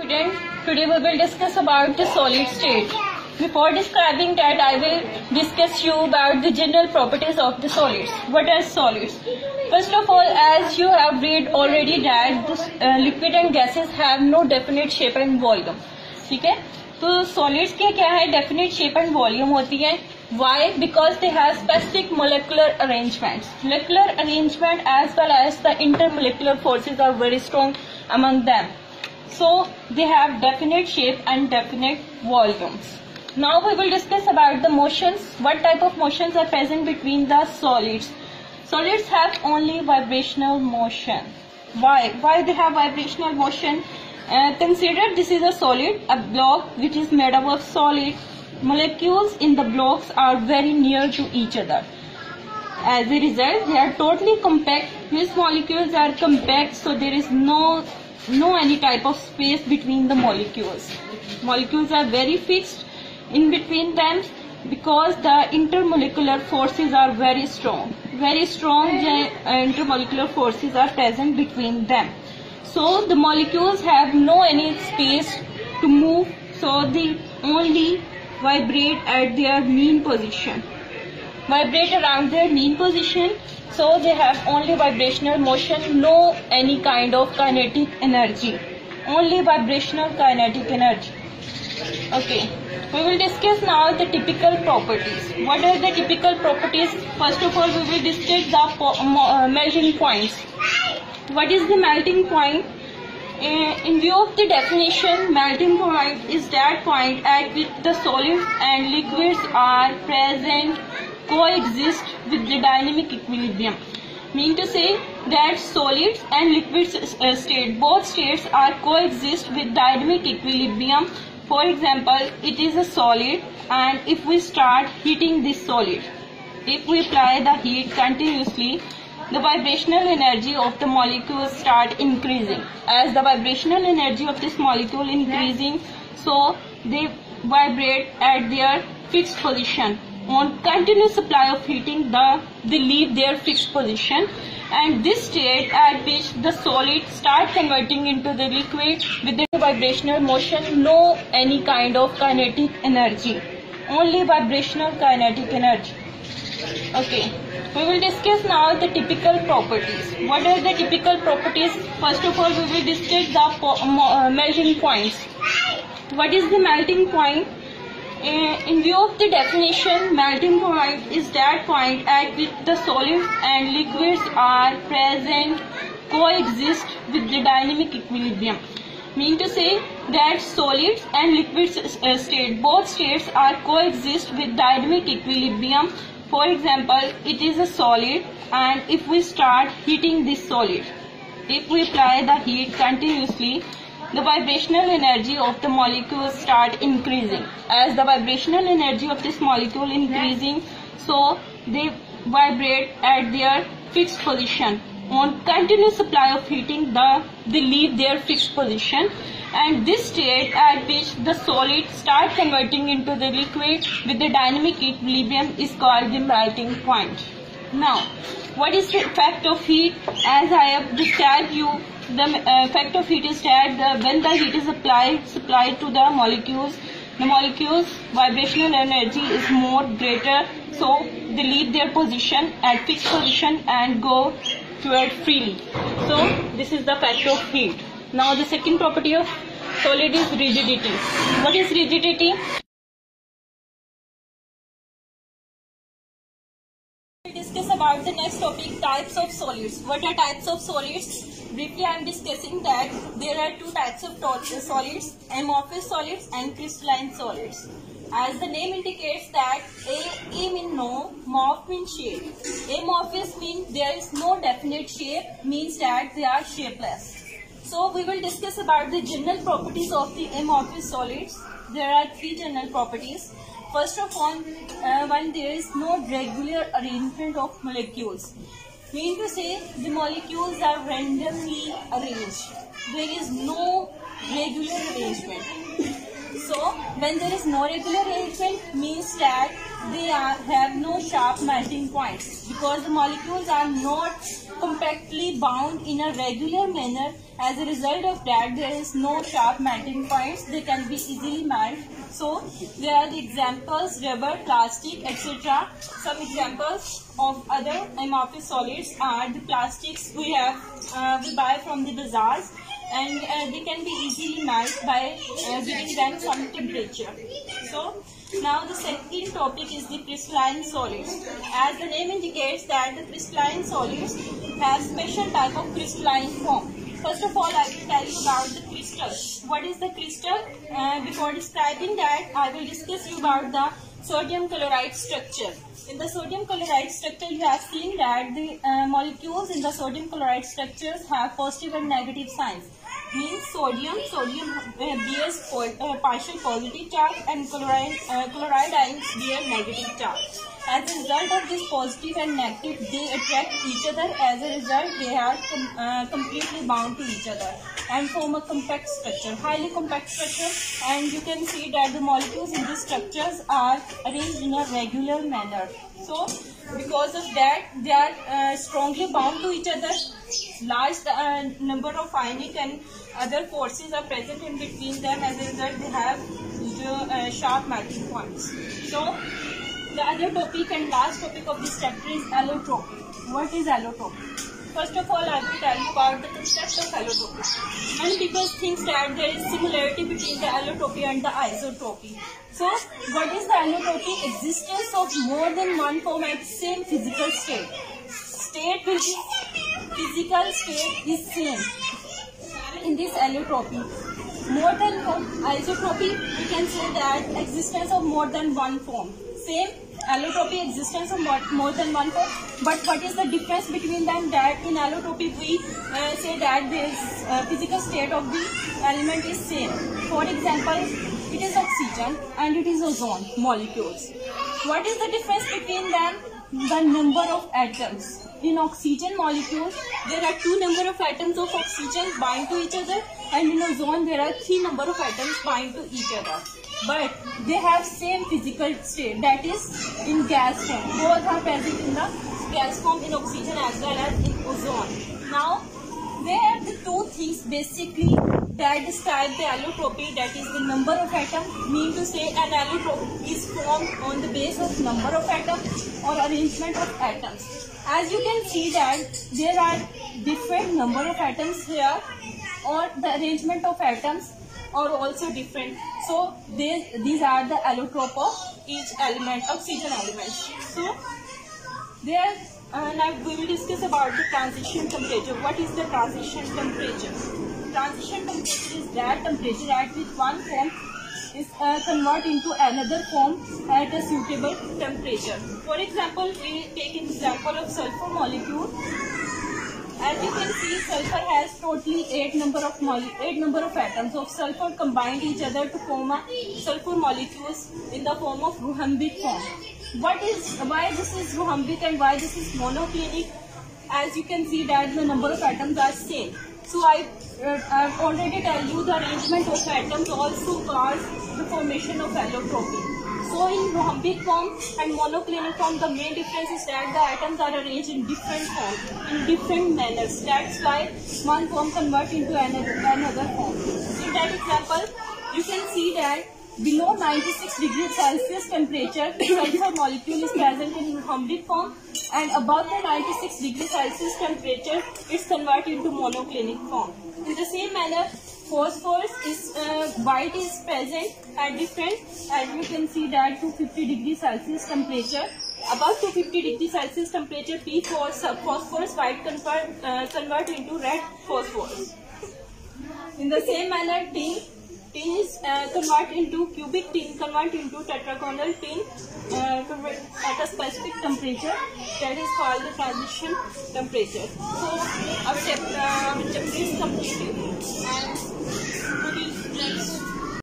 student. Today we will discuss about the solid state. Before describing that, I will discuss you about the general properties of the solids. What are solids? First of all, as you have read already that liquid and gases have no definite shape and volume. ठीक है? तो solids के क्या है? Definite shape and volume होती है. Why? Because they have specific molecular arrangements. Molecular arrangement as well as the intermolecular forces are very strong among them. So they have definite shape and definite volumes. Now we will discuss about the motions. What type of motions are present between the solids? Solids have only vibrational motion. Why? Why they have vibrational motion? Consider this is a solid, a block which is made up of solid. Molecules in the blocks are very near to each other. As a result, they are totally compact. These molecules are compact, so there is no any type of space between the molecules. Molecules are very fixed in between them because the intermolecular forces are very strong. Very strong intermolecular forces are present between them. So the molecules have no any space to move, so they only vibrate at their mean position. Vibrate around their mean position, so they have only vibrational motion, no any kind of kinetic energy. Only vibrational kinetic energy. Okay, we will discuss now the typical properties. What are the typical properties? First of all, we will discuss the melting points. What is the melting point? In view of the definition, melting point is that point at which the solids and liquids are present, coexist with the dynamic equilibrium. Mean to say that solids and liquids state, both states are coexist with dynamic equilibrium. For example, it is a solid, and if we start heating this solid, if we apply the heat continuously, the vibrational energy of the molecule start increasing. As the vibrational energy of this molecule increasing, so they vibrate at their fixed position. On continuous supply of heating, they leave their fixed position, and this state at which the solid start converting into the liquid with the vibrational motion, no any kind of kinetic energy, only vibrational kinetic energy. Okay, we will discuss now the typical properties. What are the typical properties? First of all, we will discuss the melting points. What is the melting point? In view of the definition, melting point is that point at which the solids and liquids are present, coexist with the dynamic equilibrium. Mean to say that solids and liquids state, both states are coexist with dynamic equilibrium. For example, it is a solid, and if we start heating this solid, if we apply the heat continuously, the vibrational energy of the molecule start increasing. As the vibrational energy of this molecule increasing, so they vibrate at their fixed position. On continuous supply of heating, they leave their fixed position, and this state at which the solid start converting into the liquid with the dynamic equilibrium is called the melting point. Now, what is the effect of heat? As I have described you, the effect of heat is that when the heat is supplied to the molecules vibrational energy is more greater, so they leave their position at fixed position and go toward freely. So this is the effect of heat. Now the second property of solid is rigidity. What is rigidity? We will discuss about the next topic, types of solids. What are types of solids? Briefly, I am discussing that there are two types of solids, amorphous solids and crystalline solids. As the name indicates that A means no, morph means shape. Amorphous means there is no definite shape, means that they are shapeless. So we will discuss about the general properties of the amorphous solids. There are three general properties. First of all, when there is no regular arrangement of molecules. Mean to say the molecules are randomly arranged. There is no regular arrangement. So when there is no regular arrangement, means that they have no sharp melting points, because the molecules are not compactly bound in a regular manner. As a result of that, there is no sharp melting points. They can be easily melt. So there are the examples: rubber, plastic, etc. Some examples of other amorphous solids are the plastics we buy from the bazaars, and they can be easily melted by giving them some temperature. So now the second topic is the crystalline solids. As the name indicates that the crystalline solids have special type of crystalline form. First of all, I will tell you about the crystal. What is the crystal? Before describing that, I will discuss you about the sodium chloride structure. In the sodium chloride structure, you have seen that the molecules in the sodium chloride structures have positive and negative signs. Means sodium bears partial positive charge, and chloride ions bear negative charge. As a result of this positive and negative, they attract each other. As a result, they are completely bound to each other and form a compact structure, highly compact structure. And you can see that the molecules in these structures are arranged in a regular manner. So because of that, they are strongly bound to each other. Large number of ionic and other forces are present in between them. As a result, they have the sharp melting points. So the other topic and last topic of this chapter is allotropy. What is allotropy? First of all, I will tell you about the concept of allotropy. Many people think that there is similarity between the allotropy and the isotropy. So, what is the allotropy? Existence of more than one form at the same physical state. State will be physical state is same in this allotropy. More than one isotropy, we can say that existence of more than one form. Same allotropy, existence of more than one form. But what is the difference between them? That in allotropy we say that this physical state of the element is same. For example, it is oxygen and it is ozone molecules. What is the difference between them? The number of atoms. In oxygen molecules, there are 2 number of atoms of oxygen bind to each other, and in ozone there are 3 number of atoms bind to each other. But they have same physical state, that is in gas form. Both are present in the gas form in oxygen as well as in ozone. Now, there are the 2 things basically that describe the allotropy, that is the number of atoms. Mean to say an allotrope is formed on the basis of number of atoms or arrangement of atoms. As you can see that there are different number of atoms here, or the arrangement of atoms are also different. So these are the allotrope of each element, oxygen element. So there now we will discuss about the transition temperature. What is the transition temperature? Transition temperature is that temperature at which one form is converted into another form at a suitable temperature. For example, we take an example of sulfur molecule. As you can see, sulfur has totally 8 number of atoms of sulfur combined each other to form a sulfur molecules in the form of rhombic form. Why this is rhombic and why this is monoclinic? As you can see that the number of atoms are same. So I've already tell you the arrangement of atoms also cause the formation of allotropy. So in rhombic form and monoclinic form, the main difference is that the atoms are arranged in different forms, in different manners. That's why one form converts into another form. In that example, you can see that below 96 degrees Celsius temperature, the sulfur molecule is present in rhombic form, and above the 96 degrees Celsius temperature, it's converted into monoclinic form. In the same manner, phosphorus is white is present at different, as you can see that 250 degrees Celsius temperature. Above 250 degrees Celsius temperature, phosphorus white convert into red phosphorus. In the same manner, tin is convert into cubic tin, convert into tetragonal tin at a specific temperature, that is called the transition temperature. So our chapter is completed, and we will next